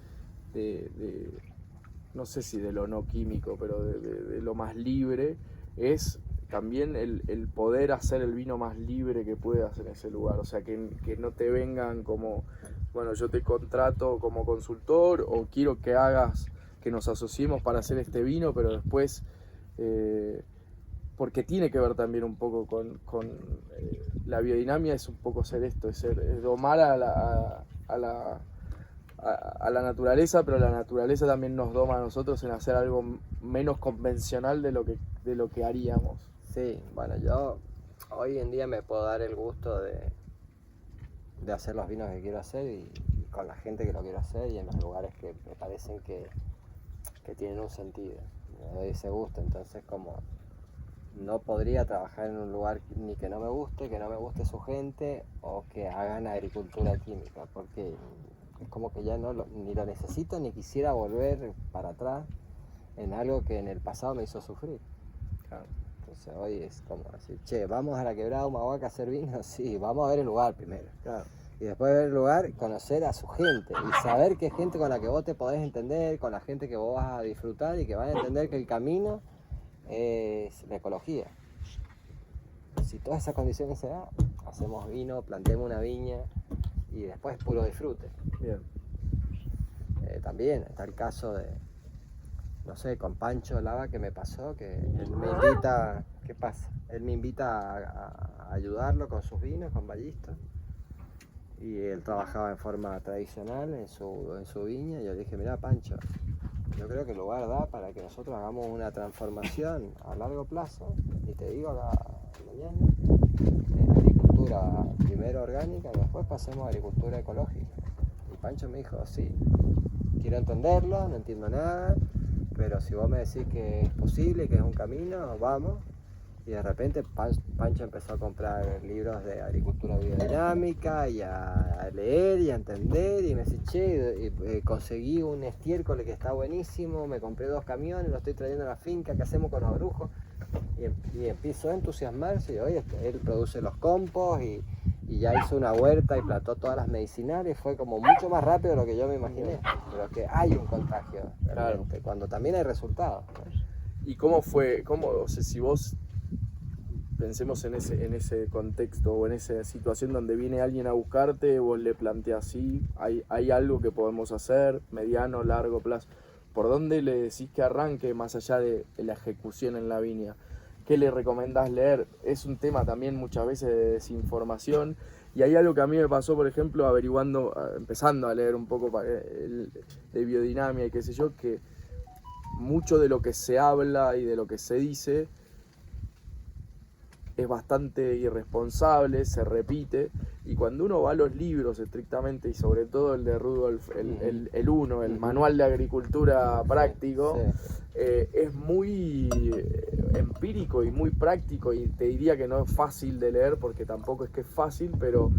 no sé si de lo no químico, pero de lo más libre, es también el poder hacer el vino más libre que puedas en ese lugar? O sea, que no te vengan como, bueno, yo te contrato como consultor o quiero que hagas, que nos asociemos para hacer este vino, pero después... porque tiene que ver también un poco con la biodinamia, es un poco ser esto, es domar a la naturaleza, pero la naturaleza también nos doma a nosotros en hacer algo menos convencional de lo que haríamos. Sí, bueno, yo hoy en día me puedo dar el gusto de hacer los vinos que quiero hacer y con la gente que lo quiero hacer y en los lugares que me parecen que tienen un sentido. Me doy ese gusto, entonces como no podría trabajar en un lugar ni que no me guste su gente o que hagan agricultura química, porque es como que ya ni lo necesito ni quisiera volver para atrás en algo que en el pasado me hizo sufrir. Claro. Entonces hoy es como decir, che, vamos a la quebrada Humahuaca a hacer vino, sí, vamos a ver el lugar primero. Claro. Y después de ver el lugar, conocer a su gente y saber qué gente con la que vos te podés entender, con la gente que vos vas a disfrutar y que van a entender que el camino es la ecología. Si todas esas condiciones se dan, hacemos vino, plantemos una viña y después puro disfrute. Bien. También está el caso de, no sé, con Pancho Lava que me pasó, que él me invita, ¿qué pasa? Él me invita a ayudarlo con sus vinos, con Ballisto. Y él trabajaba en forma tradicional en su viña y yo le dije, mira Pancho, yo creo que el lugar da para que nosotros hagamos una transformación a largo plazo, y te digo acá mañana, en agricultura primero orgánica y después pasemos a agricultura ecológica. Y Pancho me dijo, sí, quiero entenderlo, no entiendo nada, pero si vos me decís que es posible, que es un camino, vamos. Y de repente Pancho empezó a comprar libros de agricultura biodinámica y a leer y a entender y me dice, che, conseguí un estiércol que está buenísimo, me compré 2 camiones, lo estoy trayendo a la finca, ¿qué hacemos con los brujos? Y empezó a entusiasmarse y hoy él produce los compost y ya hizo una huerta y plantó todas las medicinales. Fue como mucho más rápido de lo que yo me imaginé. Pero que hay un contagio realmente, claro, cuando también hay resultados, ¿no? ¿Y cómo fue? O sea, si vos pensemos en ese contexto o en esa situación donde viene alguien a buscarte, vos le planteás así, hay algo que podemos hacer, mediano, largo plazo. ¿Por dónde le decís que arranque más allá de la ejecución en la viña? ¿Qué le recomendás leer? Es un tema también muchas veces de desinformación y hay algo que a mí me pasó, por ejemplo, empezando a leer un poco de biodinamia y qué sé yo, que mucho de lo que se habla y de lo que se dice es bastante irresponsable, se repite, y cuando uno va a los libros estrictamente, y sobre todo el de Rudolf, el Manual de Agricultura Práctico, es muy empírico y muy práctico, y te diría que no es fácil de leer, porque tampoco es que es fácil, pero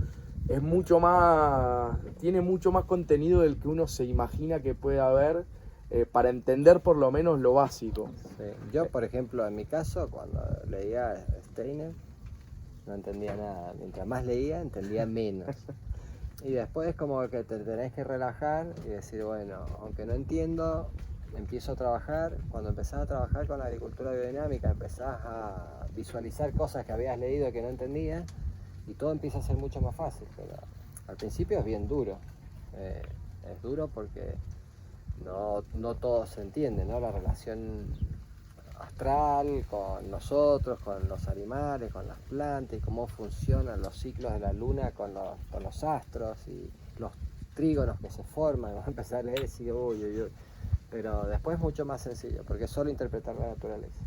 es mucho más, tiene mucho más contenido del que uno se imagina que puede haber, para entender por lo menos lo básico. Sí. Yo, por ejemplo, en mi caso, cuando leía Steiner, no entendía nada. Mientras más leía, entendía menos. Y después como que te tenés que relajar y decir, bueno, aunque no entiendo, empiezo a trabajar. Cuando empezás a trabajar con la agricultura biodinámica, empezás a visualizar cosas que habías leído que no entendías y todo empieza a ser mucho más fácil. Pero al principio es bien duro. Es duro porque no todo se entiende, ¿no? La relación astral con nosotros, con los animales, con las plantas y cómo funcionan los ciclos de la luna con los astros y los trígonos que se forman. Vamos a empezar a leer y decir, uy. Pero después es mucho más sencillo porque es solo interpretar la naturaleza.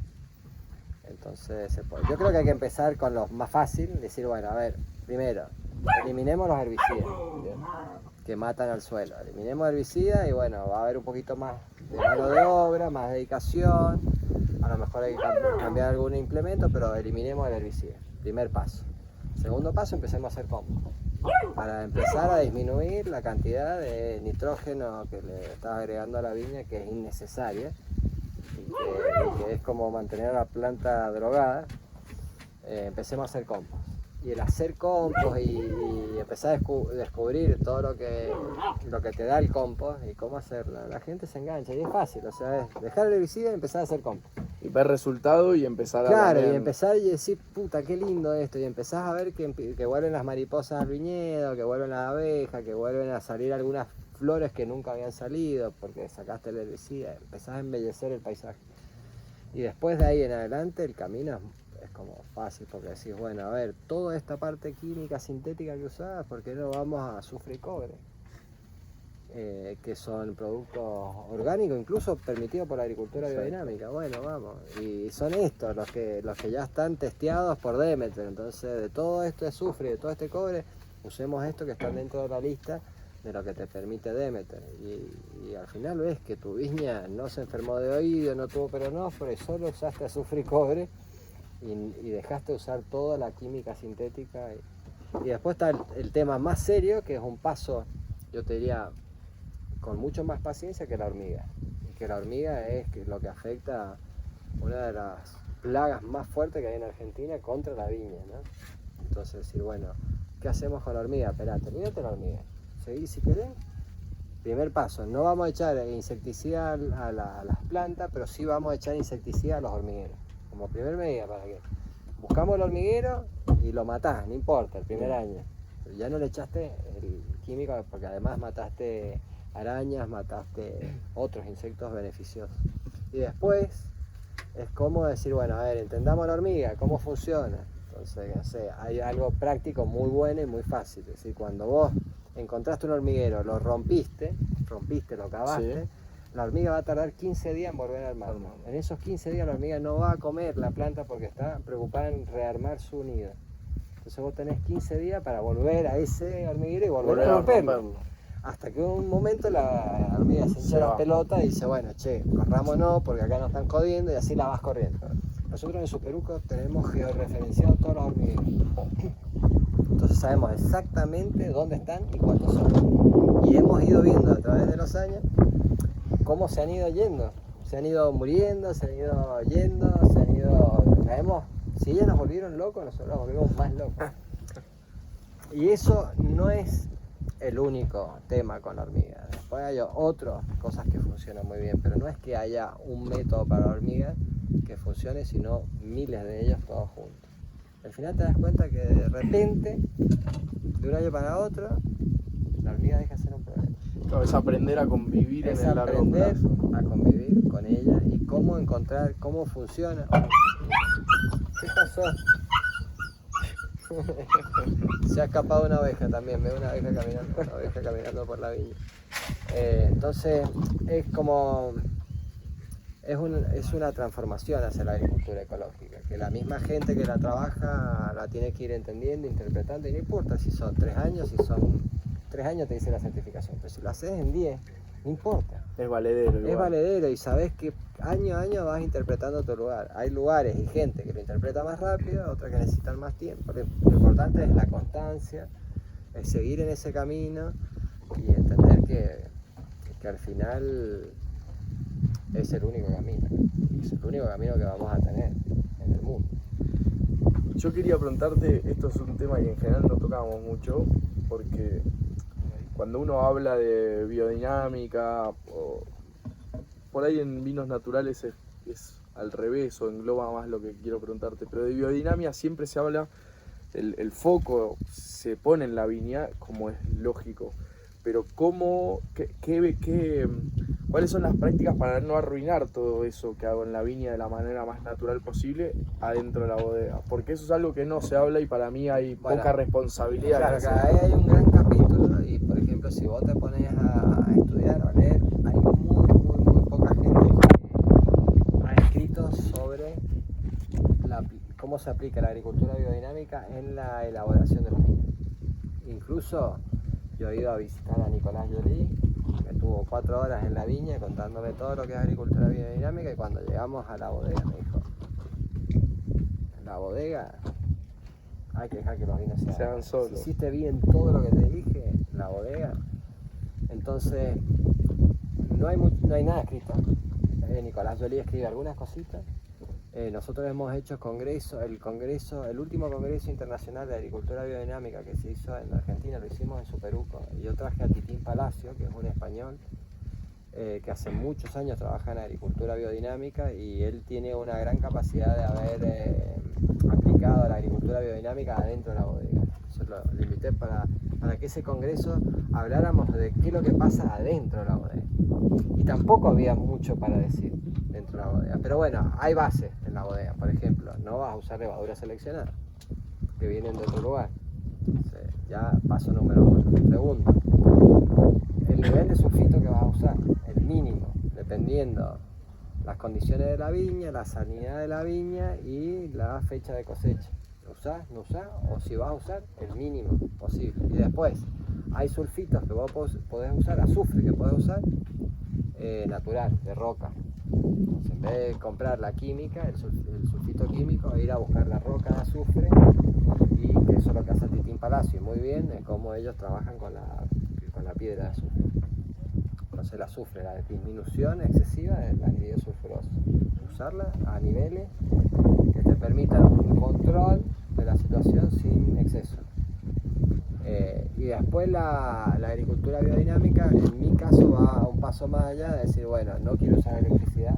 Entonces, yo creo que hay que empezar con lo más fácil, decir, bueno, a ver, primero, eliminemos los herbicidas que matan al suelo. Eliminemos herbicidas y bueno, va a haber un poquito más de mano de obra, más dedicación, a lo mejor hay que cambiar algún implemento, pero eliminemos el herbicida. Primer paso. Segundo paso, empecemos a hacer compost. Para empezar a disminuir la cantidad de nitrógeno que le estás agregando a la viña, que es innecesaria, y que es como mantener a la planta drogada. Empecemos a hacer compost. Y el hacer compost y empezar a descubrir todo lo que te da el compost y cómo hacerlo, la gente se engancha y es fácil, o sea, es dejar el herbicida y empezar a hacer compost. Y ver resultado y empezar Claro, y empezar y decir, puta, qué lindo esto, y empezás a ver que vuelven las mariposas al viñedo, que vuelven las abejas, que vuelven a salir algunas flores que nunca habían salido porque sacaste el herbicida, empezás a embellecer el paisaje. Y después de ahí en adelante el camino es como fácil porque decís, bueno, a ver, toda esta parte química sintética que usás, ¿por qué no vamos a azufre y cobre? Que son productos orgánicos, incluso permitidos por la agricultura biodinámica. Bueno, vamos, y son estos los que ya están testeados por Demeter. Entonces, de todo este azufre, de todo este cobre, usemos esto que están dentro de la lista de lo que te permite Demeter. Y al final ves que tu viña no se enfermó de oído, no tuvo peronóforo, y solo usaste azufre y cobre y dejaste usar toda la química sintética. Y después está el tema más serio, que es un paso, yo te diría, con mucho más paciencia que la hormiga. Y que la hormiga es lo que afecta una de las plagas más fuertes que hay en Argentina contra la viña, ¿no? Entonces decir, bueno, ¿qué hacemos con la hormiga? Esperate, olvídate la hormiga. Seguí si querés. Primer paso, no vamos a echar insecticida a las plantas, pero sí vamos a echar insecticida a los hormigueros. Como primer medida, ¿para qué? Buscamos el hormiguero y lo matás, no importa, el primer año. Pero ya no le echaste el químico porque además mataste arañas, mataste otros insectos beneficiosos. Y después es como decir, bueno, a ver, entendamos la hormiga, cómo funciona. Entonces, no sé, hay algo práctico muy bueno y muy fácil. Es decir, cuando vos encontraste un hormiguero, lo rompiste, lo cavaste, sí, la hormiga va a tardar 15 días en volver al mar. En esos 15 días la hormiga no va a comer la planta porque está preocupada en rearmar su nido. Entonces vos tenés 15 días para volver a ese hormiguero y volver a romperlo. Hasta que un momento la hormiga se hincha la pelota y dice, bueno, che, corrámonos porque acá nos están jodiendo, y así la vas corriendo. Nosotros en Superuco tenemos georreferenciado todos los hormigueros. Entonces sabemos exactamente dónde están y cuántos son. Y hemos ido viendo a través de los años cómo se han ido yendo. se han ido muriendo, se han ido yendo, se han ido... Si ellas nos volvieron locos, nosotros nos volvimos más locos. Y eso no es el único tema con la hormiga. Después hay otras cosas que funcionan muy bien, pero no es que haya un método para la hormiga que funcione, sino miles de ellos todos juntos. Al final te das cuenta que de repente, de un año para otro, la hormiga deja de ser un problema. No, es aprender a convivir en el largo plazo. A convivir con ella y cómo encontrar, cómo funciona. ¿Qué pasó? Se ha escapado una oveja también, veo una oveja caminando por la viña. Entonces es como, es una transformación hacia la agricultura ecológica, que la misma gente que la trabaja la tiene que ir entendiendo, interpretando, y no importa si son 3 años, si son 3 años te dice la certificación, pero si lo haces en 10, no importa. Es valedero. Es valedero y sabes que año a año vas interpretando tu lugar. Hay lugares y gente que lo interpreta más rápido, otras que necesitan más tiempo. Lo importante es la constancia, es seguir en ese camino y entender que al final es el único camino. Es el único camino que vamos a tener en el mundo. Yo quería preguntarte, esto es un tema que en general no tocamos mucho, porque cuando uno habla de biodinámica, por ahí en vinos naturales es al revés o engloba más lo que quiero preguntarte, pero de biodinámica siempre se habla, el foco se pone en la viña, como es lógico, pero ¿cuáles son las prácticas para no arruinar todo eso que hago en la viña de la manera más natural posible adentro de la bodega? Porque eso es algo que no se habla y para mí hay poca responsabilidad. Claro, que ahí hay un gran capítulo y, por ejemplo, si vos te pones a estudiar o a leer, hay muy poca gente que ha escrito sobre cómo se aplica la agricultura biodinámica en la elaboración de los vinos. Incluso yo he ido a visitar a Nicolás Joly, que estuvo 4 horas en la viña contándome todo lo que es agricultura biodinámica, y cuando llegamos a la bodega me dijo, en la bodega hay que dejar que los vinos se hagan solos. Si hiciste bien todo lo que te dije, la bodega, entonces no hay nada escrito. Nicolás Joly escribe algunas cositas. Nosotros hemos hecho el último congreso internacional de agricultura biodinámica que se hizo en Argentina, lo hicimos en Superuco, y yo traje a Titín Palacio, que es un español que hace muchos años trabaja en agricultura biodinámica, y él tiene una gran capacidad de haber aplicado la agricultura biodinámica adentro de la bodega. Yo lo invité para que ese congreso habláramos de qué es lo que pasa adentro de la bodega, y tampoco había mucho para decir dentro de la bodega, pero bueno, hay bases en la bodega. Por ejemplo, no vas a usar levaduras seleccionadas que vienen de otro lugar. Entonces, ya paso número 1. Segundo, el nivel de sulfito que vas a usar, el mínimo, dependiendo las condiciones de la viña, la salinidad de la viña y la fecha de cosecha. ¿Lo usás? ¿No usás? O si vas a usar, el mínimo posible. Y después, hay sulfitos que vos podés usar, azufre que podés usar, natural, de roca. Entonces, en vez de comprar la química, el sulfito químico, ir a buscar la roca de azufre, y que eso es lo que hace Titín Palacio, y muy bien, es como ellos trabajan con la piedra de azufre. Entonces el azufre, la disminución excesiva del anhídrido sulfuroso, usarla a niveles que te permitan un control de la situación sin exceso. Y después la agricultura biodinámica, en mi caso, va un paso más allá de decir, bueno, no quiero usar electricidad.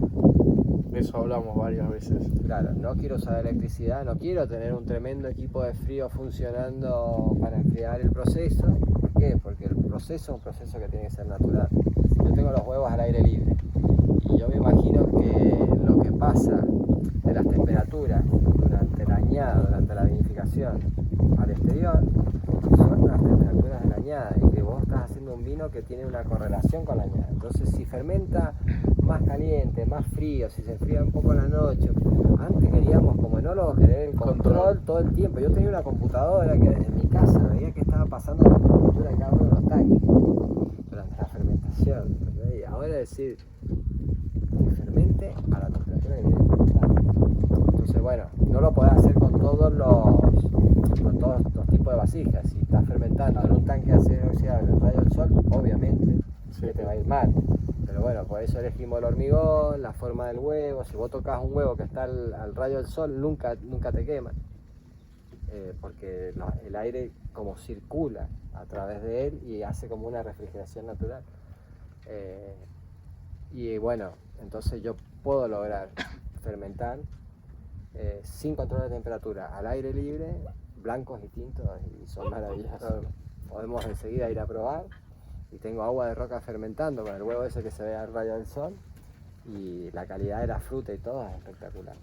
Eso hablamos varias veces. Claro, no quiero usar electricidad, no quiero tener un tremendo equipo de frío funcionando para enfriar el proceso. ¿Por qué? Porque el proceso es un proceso que tiene que ser natural. Yo tengo los huevos al aire libre y yo me imagino que lo que pasa de las temperaturas durante la añada, durante la vinificación al exterior, son las temperaturas de la añada, y que vos estás haciendo un vino que tiene una correlación con la añada. Entonces, si fermenta más caliente, más frío, si se enfría un poco en la noche, antes queríamos como enólogos querer el control todo el tiempo. Yo tenía una computadora que desde mi casa veía que estaba pasando la temperatura de cada uno de los tanques durante la fermentación, ¿entendés? Y ahora decir que fermente a la temperatura que viene de fermentar. Entonces, bueno, no lo podés hacer con todos los tipos de vasijas. Si estás fermentando en un tanque de acero inoxidable en rayo del sol, obviamente que te va a ir mal. Pero bueno, por eso elegimos el hormigón, la forma del huevo. Si vos tocas un huevo que está al rayo del sol, nunca te quema, porque el aire como circula a través de él y hace como una refrigeración natural. Y bueno, entonces yo puedo lograr fermentar sin control de temperatura, al aire libre, blancos y tintos, y son maravillosos. Podemos enseguida ir a probar. Y tengo agua de roca fermentando con el huevo ese que se ve al rayo del sol, y la calidad de la fruta y todo es espectacular.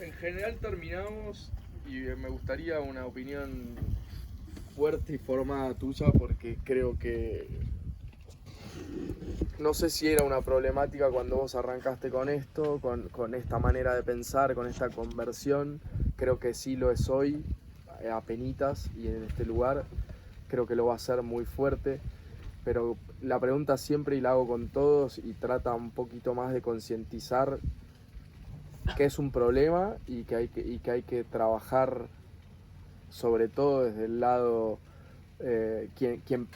En general terminamos y me gustaría una opinión fuerte y formada tuya, porque creo que no sé si era una problemática cuando vos arrancaste con esto, con esta manera de pensar, con esta conversión. Creo que sí lo es hoy, apenitas, y en este lugar creo que lo va a hacer muy fuerte. Pero la pregunta siempre, y la hago con todos, y trata un poquito más de concientizar que es un problema y que hay que trabajar, sobre todo desde el lado quien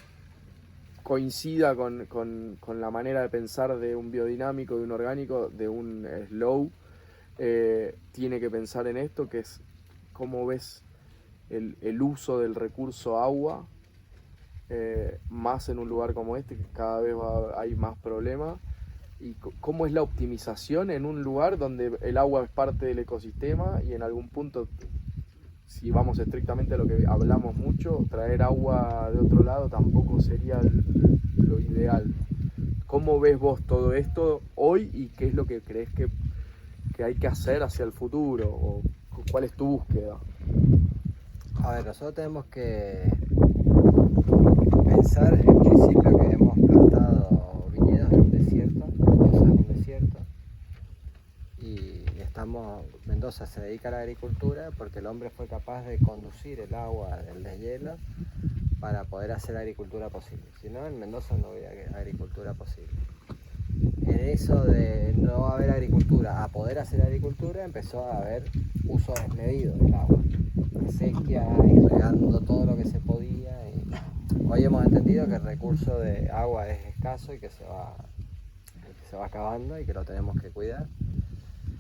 coincida con la manera de pensar de un biodinámico, de un orgánico, de un slow, tiene que pensar en esto, que es cómo ves el uso del recurso agua, más en un lugar como este, que cada vez hay más problemas, y cómo es la optimización en un lugar donde el agua es parte del ecosistema, y en algún punto, si vamos estrictamente a lo que hablamos mucho, traer agua de otro lado tampoco sería lo ideal. ¿Cómo ves vos todo esto hoy y qué es lo que crees que hay que hacer hacia el futuro? ¿O cuál es tu búsqueda? A ver, nosotros tenemos que pensar en principio que hemos plantado viñedos en un desierto, Mendoza es un desierto, y Mendoza se dedica a la agricultura porque el hombre fue capaz de conducir el agua del deshielo para poder hacer agricultura posible. Si no, en Mendoza no había agricultura posible. En eso de no haber agricultura a poder hacer agricultura, empezó a haber uso desmedido del agua, sequía y regando todo lo que se podía. Y hoy hemos entendido que el recurso de agua es escaso y que se va acabando y que lo tenemos que cuidar.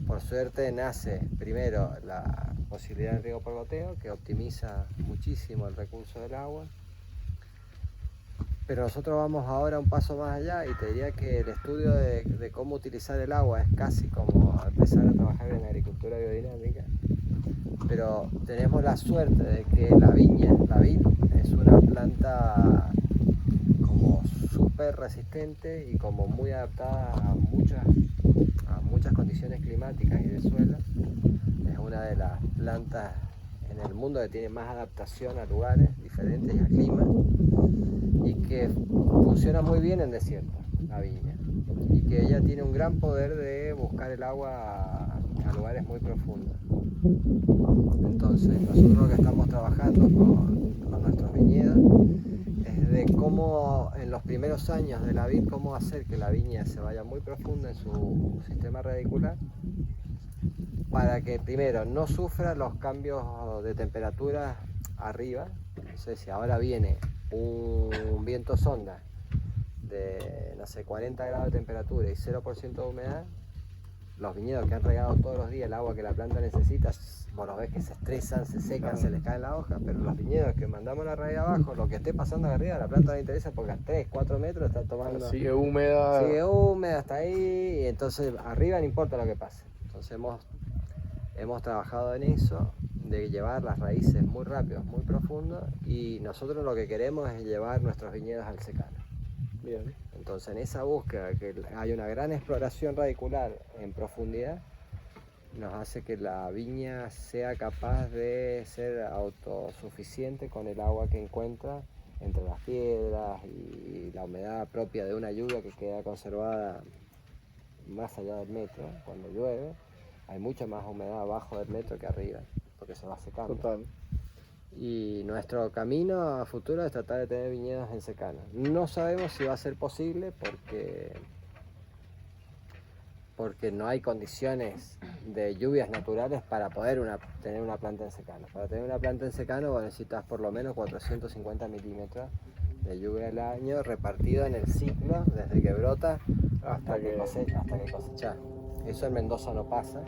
Por suerte nace primero la posibilidad del riego por goteo, que optimiza muchísimo el recurso del agua. Pero nosotros vamos ahora un paso más allá, y te diría que el estudio de cómo utilizar el agua es casi como empezar a trabajar en agricultura biodinámica. Pero tenemos la suerte de que la vid, es una planta como súper resistente y como muy adaptada a muchas condiciones climáticas y de suelo. Es una de las plantas en el mundo que tiene más adaptación a lugares diferentes y a clima, y que funciona muy bien en desierto, la viña, y que ella tiene un gran poder de buscar el agua a lugares muy profundos. Entonces nosotros lo que estamos trabajando con nuestros viñedos es de cómo en los primeros años de la vid, cómo hacer que la viña se vaya muy profunda en su sistema radicular, para que primero no sufra los cambios de temperatura arriba. Entonces, si ahora viene un viento sonda de, no sé, 40 grados de temperatura y 0% de humedad, los viñedos que han regado todos los días el agua que la planta necesita, vos los ves que se estresan, se secan, se les caen las hojas. Pero los viñedos que mandamos la raíz abajo, lo que esté pasando arriba, a la planta no le interesa, porque a 3, 4 metros está tomando... Sigue húmeda hasta ahí, y entonces arriba no importa lo que pase. Entonces hemos trabajado en eso, de llevar las raíces muy rápido, muy profundo, y nosotros lo que queremos es llevar nuestros viñedos al secano. Bien. Entonces, en esa búsqueda, que hay una gran exploración radicular en profundidad, nos hace que la viña sea capaz de ser autosuficiente con el agua que encuentra entre las piedras y la humedad propia de una lluvia que queda conservada más allá del metro. Cuando llueve hay mucha más humedad abajo del metro que arriba, porque se va secando. Total. Y nuestro camino a futuro es tratar de tener viñedos en secano. No sabemos si va a ser posible porque no hay condiciones de lluvias naturales para poder tener una planta en secano. Para tener una planta en secano necesitas por lo menos 450 milímetros de lluvia al año repartido en el ciclo, desde que brota Hasta que... hasta que cosecha. Eso en Mendoza no pasa.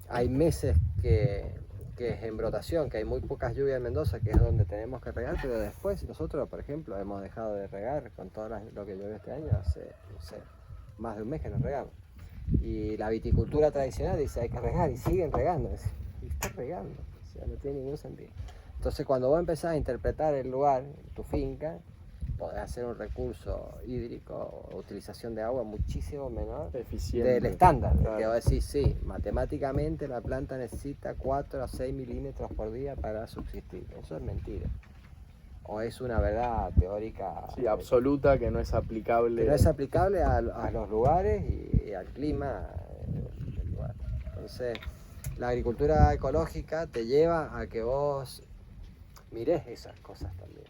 Hay meses que es en brotación, que hay muy pocas lluvias en Mendoza, que es donde tenemos que regar, pero después nosotros, por ejemplo, hemos dejado de regar con todo lo que llovió este año, hace, no sé, más de un mes que nos regamos. Y la viticultura tradicional dice hay que regar y siguen regando, y está regando, o sea, no tiene ningún sentido. Entonces cuando vos empezás a interpretar el lugar, tu finca, podés hacer un recurso hídrico o utilización de agua muchísimo menor Eficiente. del estándar. Claro. Que vos decís, sí, matemáticamente la planta necesita 4 a 6 milímetros por día para subsistir. Eso es mentira. O es una verdad teórica. Sí, absoluta, que no es aplicable. Que no es aplicable a los lugares y al clima del lugar. Entonces, la agricultura ecológica te lleva a que vos mires esas cosas también.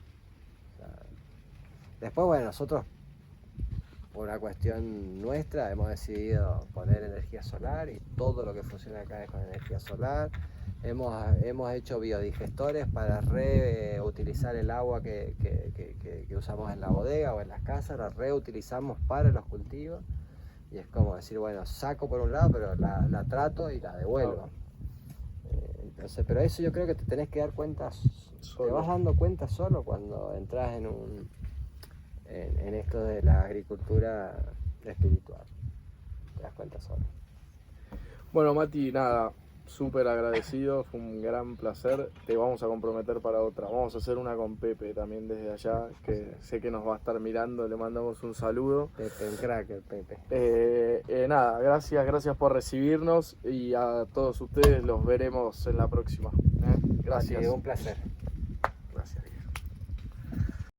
O sea, después, bueno, nosotros, por una cuestión nuestra, hemos decidido poner energía solar y todo lo que funciona acá es con energía solar. Hemos hecho biodigestores para reutilizar el agua que usamos en la bodega o en las casas, la reutilizamos para los cultivos. Y es como decir, bueno, saco por un lado, pero la trato y la devuelvo. Entonces, pero eso yo creo que te tenés que dar cuenta, te vas dando cuenta solo cuando entras en esto de la agricultura espiritual. Te das cuenta solo. Bueno, Mati, nada, súper agradecido, fue un gran placer. Te vamos a comprometer para otra. Vamos a hacer una con Pepe también desde allá, que sé que nos va a estar mirando. Le mandamos un saludo. Pepe, un crack el Pepe. Nada, gracias por recibirnos y a todos ustedes los veremos en la próxima. Gracias. Mati, un placer.